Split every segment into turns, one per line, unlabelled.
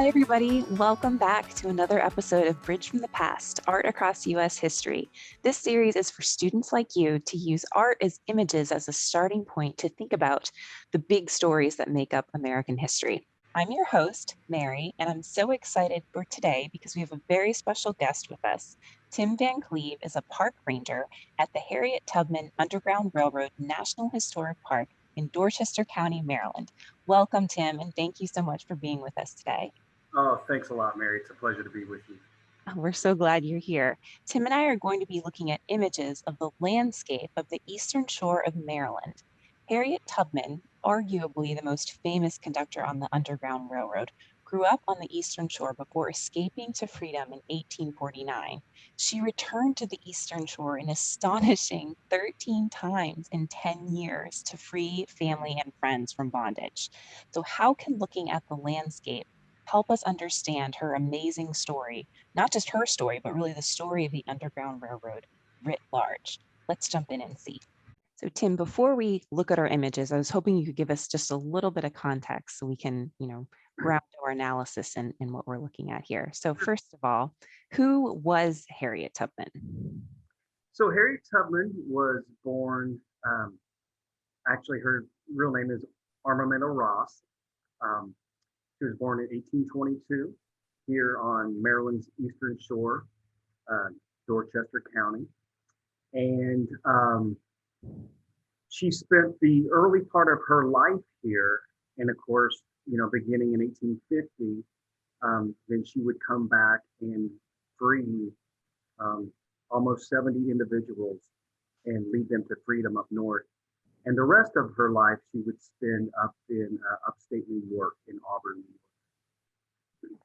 Hi, everybody. Welcome back to another episode of Bridge from the Past, Art Across U.S. History. This series is for students like you to use art as images as a starting point to think about the big stories that make up American history. I'm your host, Mary, and I'm so excited for today because we have a very special guest with us. Tim VanCleave is a park ranger at the Harriet Tubman Underground Railroad National Historic Park in Dorchester County, Maryland. Welcome, Tim, and thank you so much for being with us today.
Oh, thanks a lot, Mary. It's a pleasure to be with you.
We're so glad you're here. Tim and I are going to be looking at images of the landscape of the eastern shore of Maryland. Harriet Tubman, arguably the most famous conductor on the Underground Railroad, grew up on the eastern shore before escaping to freedom in 1849. She returned to the eastern shore an astonishing 13 times in 10 years to free family and friends from bondage. So how can looking at the landscape help us understand her amazing story, not just her story, but really the story of the Underground Railroad writ large? Let's jump in and see. So Tim, before we look at our images, I was hoping you could give us just a little bit of context so we can, ground our analysis in what we're looking at here. So first of all, who was Harriet Tubman?
So Harriet Tubman was born, actually her real name is Armamento Ross. She was born in 1822 here on Maryland's eastern shore, Dorchester County. And she spent the early part of her life here. And of course, beginning in 1850, then she would come back and free almost 70 individuals and lead them to freedom up north. And the rest of her life, she would spend up in upstate New York, in Auburn, New York.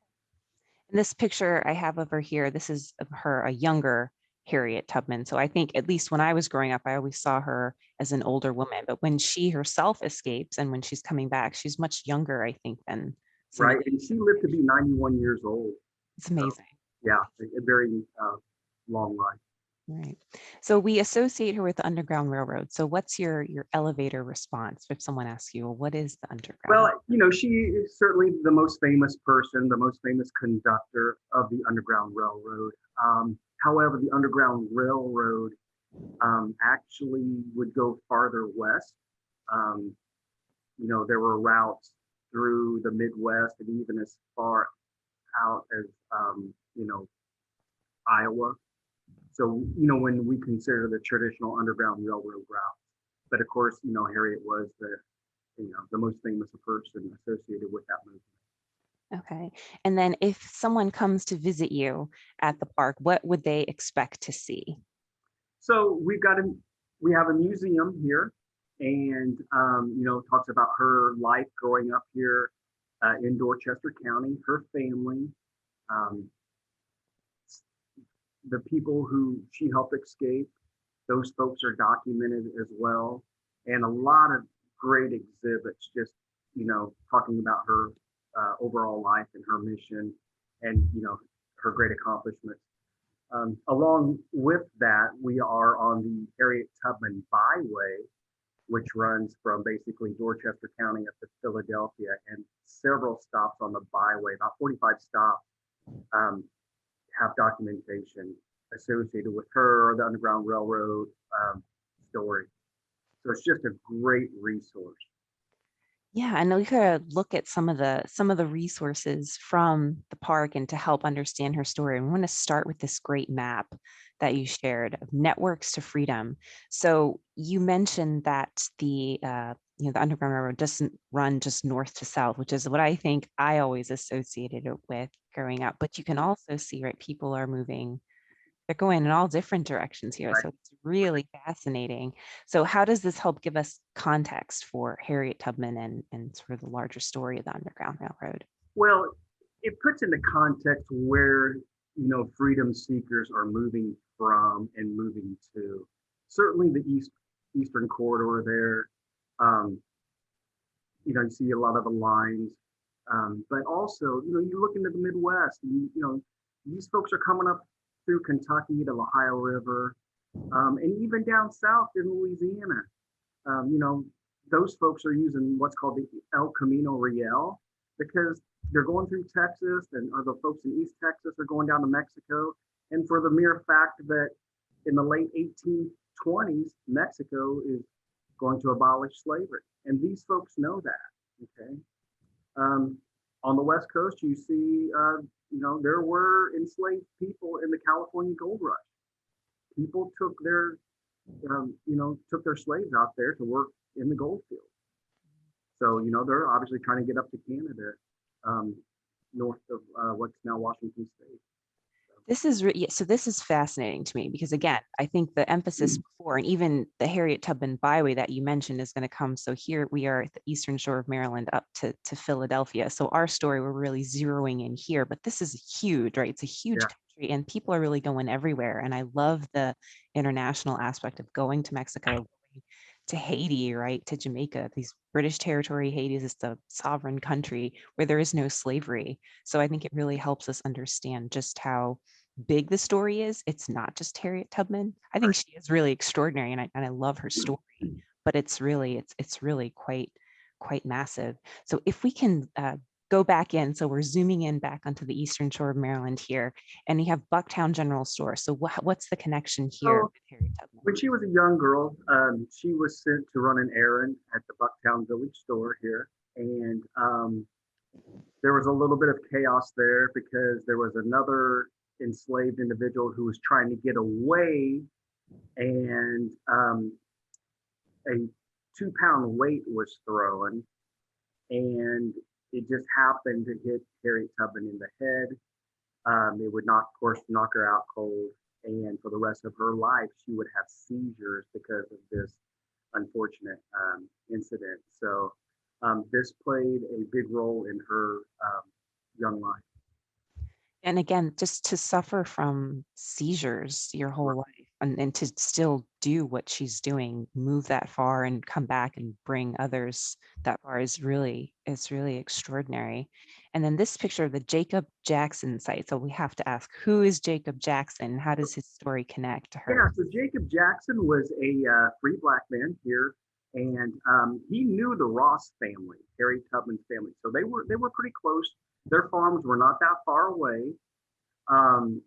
In this picture I have over here, this is of her, a younger Harriet Tubman. So I think, at least when I was growing up, I always saw her as an older woman. But when she herself escapes and when she's coming back, she's much younger, I think, than some.
Right. And she lived to be 91 years old.
It's amazing.
So, yeah, a very long life.
Right. So we associate her with the Underground Railroad. So what's your elevator response if someone asks you, well, what is the Underground?
Well, she is certainly the most famous person, the most famous conductor of the Underground Railroad. However, the Underground Railroad actually would go farther west. There were routes through the Midwest and even as far out as, Iowa. So, when we consider the traditional Underground Railroad route, but of course, Harriet was the most famous person associated with that movement.
Okay. And then if someone comes to visit you at the park, what would they expect to see?
So we have a museum here, and talks about her life growing up here in Dorchester County, her family, the people who she helped escape. Those folks are documented as well, and a lot of great exhibits, just talking about her overall life and her mission, and her great accomplishments. Along with that, we are on the Harriet Tubman Byway, which runs from basically Dorchester County up to Philadelphia, and several stops on the byway, about 45 stops, have documentation associated with her or the Underground Railroad story. So it's just a great resource.
Yeah, and we could look at some of the resources from the park and to help understand her story. And we want to start with this great map that you shared of Networks to Freedom. So you mentioned that the Underground Railroad doesn't run just north to south, which is what I think I always associated it with growing up. But you can also see, right, people are moving. They're going in all different directions here.
Right.
So it's really fascinating. So how does this help give us context for Harriet Tubman and sort of the larger story of the Underground Railroad?
Well, it puts into context where, freedom seekers are moving from and moving to. Certainly the eastern corridor there. You see a lot of the lines. But also, you look into the Midwest, and, these folks are coming up through Kentucky, the Ohio River, and even down south in Louisiana. Those folks are using what's called the El Camino Real, because they're going through Texas, and or the folks in East Texas are going down to Mexico. And for the mere fact that in the late 1820s, Mexico is going to abolish slavery, and these folks know that. Okay, um, on the West Coast, you see, there were enslaved people in the California Gold Rush. People took their slaves out there to work in the gold fields. So, they're obviously trying to get up to Canada, um, north of what's now Washington State.
So this is fascinating to me because again, I think the emphasis before and even the Harriet Tubman byway that you mentioned is going to come. So here we are at the eastern shore of Maryland up to Philadelphia. So our story, we're really zeroing in here, but this is huge, right? It's a huge
Yeah,
country and people are really going everywhere. And I love the international aspect of going to Mexico, going to Haiti, right? To Jamaica, these British territory. Haiti is the sovereign country where there is no slavery. So I think it really helps us understand just how big the story is. It's not just Harriet Tubman. I think
right.
she is really extraordinary, and I love her story. But it's really quite massive. So if we can go back in, so we're zooming in back onto the eastern shore of Maryland here, and you have Bucktown General Store. So what's the connection here
So
with Harriet Tubman?
when she was a young girl, she was sent to run an errand at the Bucktown Village store here, and there was a little bit of chaos there because there was another enslaved individual who was trying to get away, and a 2 pound weight was thrown, and it just happened to hit Harriet Tubman in the head. It would not, of course, knock her out cold, and for the rest of her life, she would have seizures because of this unfortunate incident. So this played a big role in her young life.
And again, just to suffer from seizures your whole life and to still do what she's doing, move that far and come back and bring others that far is really extraordinary. And then this picture of the Jacob Jackson site. So we have to ask, who is Jacob Jackson? How does his story connect to
Yeah,
her?
so Jacob Jackson was a free black man here, and he knew the Ross family, Harry Tubman's family. So they were pretty close. Their farms were not that far away. Um,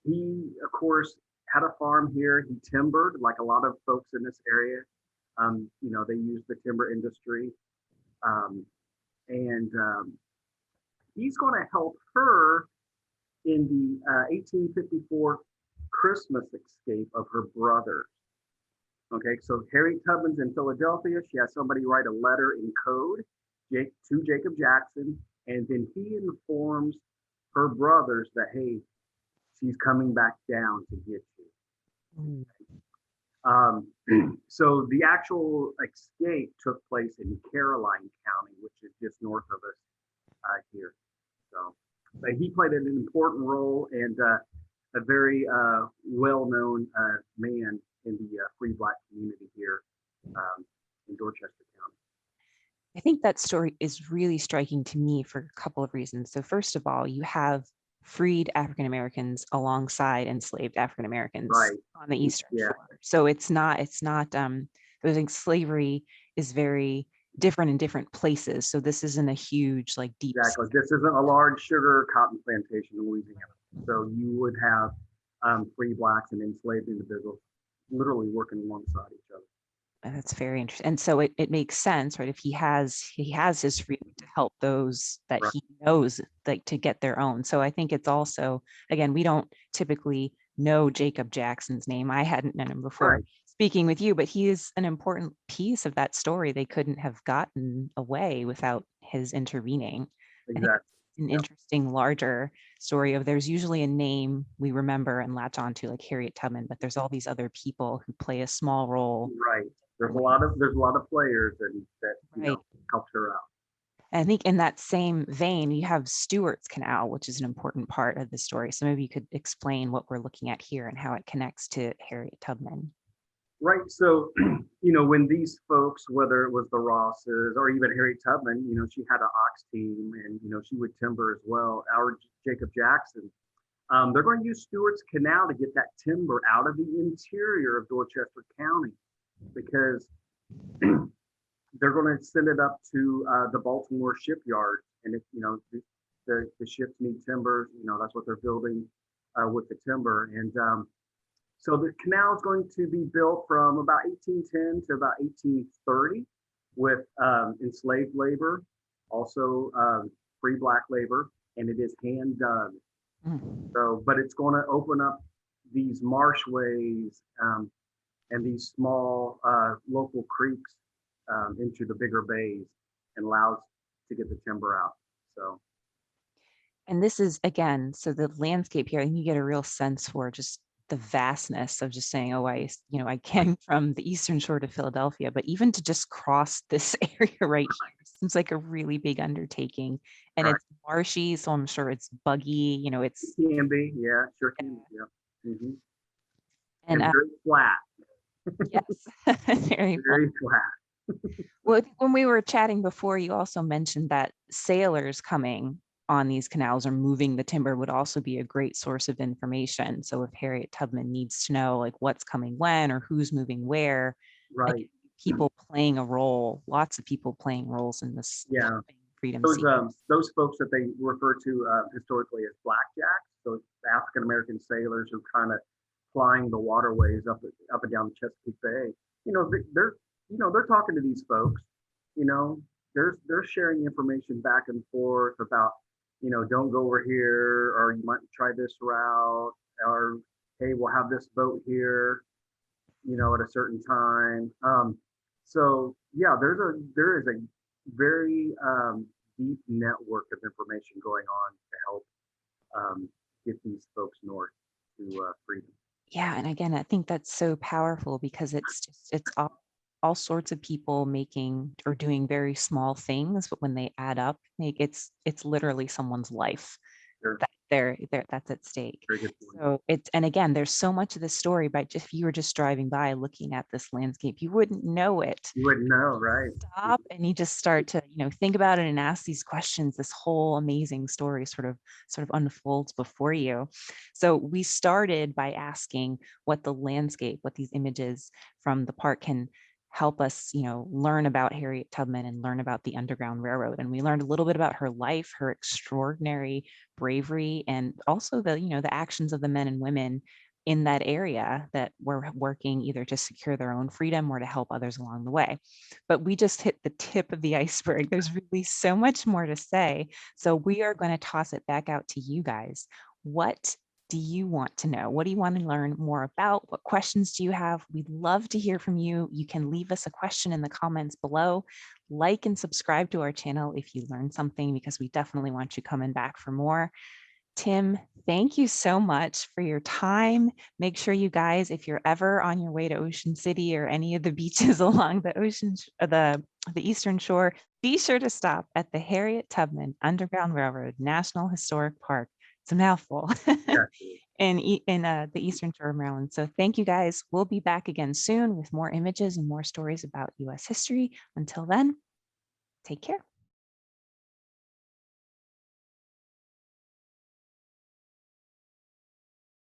he, of course, had a farm here. He timbered, like a lot of folks in this area. They used the timber industry, um, and he's going to help her in the 1854 Christmas escape of her brother. Okay, so Harriet Tubman's in Philadelphia. She has somebody write a letter in code to Jacob Jackson, and then he informs her brothers that, hey, she's coming back down to get you.
Mm.
Um, so the actual escape took place in Caroline County, which is just north of us here. So but he played an important role and a very well-known man in the free black community here in Dorchester County.
I think that story is really striking to me for a couple of reasons. So first of all, you have freed African Americans alongside enslaved African Americans
Right.
on the Eastern
Yeah,
Shore. So it's not I think slavery is very different in different places. So this isn't a huge like deep
exactly. This isn't a large sugar cotton plantation in Louisiana. So you would have free blacks and enslaved individuals literally working alongside each other.
That's very interesting. And so it makes sense, right? If he has his freedom to help those that
Right.
he knows like to get their own. So I think it's also, again, we don't typically know Jacob Jackson's name. I hadn't known him before
Right.
speaking with you, but he is an important piece of that story. They couldn't have gotten away without his intervening. I think
Exactly.
it's an
Yep.
interesting larger story of there's usually a name we remember and latch onto like Harriet Tubman, but there's all these other people who play a small role.
Right. There's a lot of players and that
Right.
helped her out.
And I think in that same vein, you have Stewarts Canal, which is an important part of the story. So maybe you could explain what we're looking at here and how it connects to Harriet Tubman.
Right. So, when these folks, whether it was the Rosses or even Harriet Tubman, she had an ox team and, she would timber as well. Our Jacob Jackson, they're going to use Stewart's Canal to get that timber out of the interior of Dorchester County because they're going to send it up to the Baltimore shipyard, and if the ships need timber, that's what they're building with the timber, and so the canal is going to be built from about 1810 to about 1830 with enslaved labor, also free black labor, and it is hand dug.
Mm.
So, but it's going to open up these marshways and these small local creeks into the bigger bays and allows to get the timber out. So,
And this is, again, so the landscape here, and you get a real sense for just the vastness of just saying, oh, I came from the Eastern Shore to Philadelphia, but even to just cross this area right here seems like a really big undertaking. And
right,
it's marshy, so I'm sure it's buggy,
it
it's,
can be, yeah, sure can, yeah,
and
and very flat,
yes, very fun.
very flat.
Well, I think when we were chatting before, you also mentioned that sailors coming on these canals or moving the timber would also be a great source of information. So if Harriet Tubman needs to know like what's coming when or who's moving where,
Right,
again, people playing a role, lots of people playing roles in this
yeah.
helping freedom seekers.
Those folks that they refer to historically as blackjacks, those African American sailors who kind of flying the waterways up and down the Chesapeake Bay. They're they're talking to these folks. You know, they're sharing information back and forth about don't go over here, or you might try this route, or hey, we'll have this boat here, at a certain time. So yeah, there is a very deep network of information going on to help get these folks north to freedom.
Yeah, and again, I think that's so powerful because it's all sorts of people making or doing very small things, but when they add up, it's literally someone's life
Sure,
that that's at stake.
very good point.
So it's, and again, there's so much of this story, but just if you were just driving by looking at this landscape, you wouldn't know it.
You wouldn't know, right?
Stop and you just start to think about it and ask these questions. This whole amazing story sort of unfolds before you. So we started by asking what the landscape, what these images from the park can help us learn about Harriet Tubman and learn about the Underground Railroad. And we learned a little bit about her life, her extraordinary bravery, and also the actions of the men and women in that area that were working either to secure their own freedom or to help others along the way. But we just hit the tip of the iceberg. There's really so much more to say. So we are going to toss it back out to you guys. What do you want to know? What do you want to learn more about? What questions do you have? We'd love to hear from you. You can leave us a question in the comments below. Like and subscribe to our channel if you learned something, because we definitely want you coming back for more. Tim, thank you so much for your time. Make sure you guys, if you're ever on your way to Ocean City or any of the beaches along the the Eastern Shore, be sure to stop at the Harriet Tubman Underground Railroad National Historic Park. It's a mouthful.
Yeah.
in the Eastern Shore of Maryland. So thank you guys. We'll be back again soon with more images and more stories about U.S. history. Until then, take care.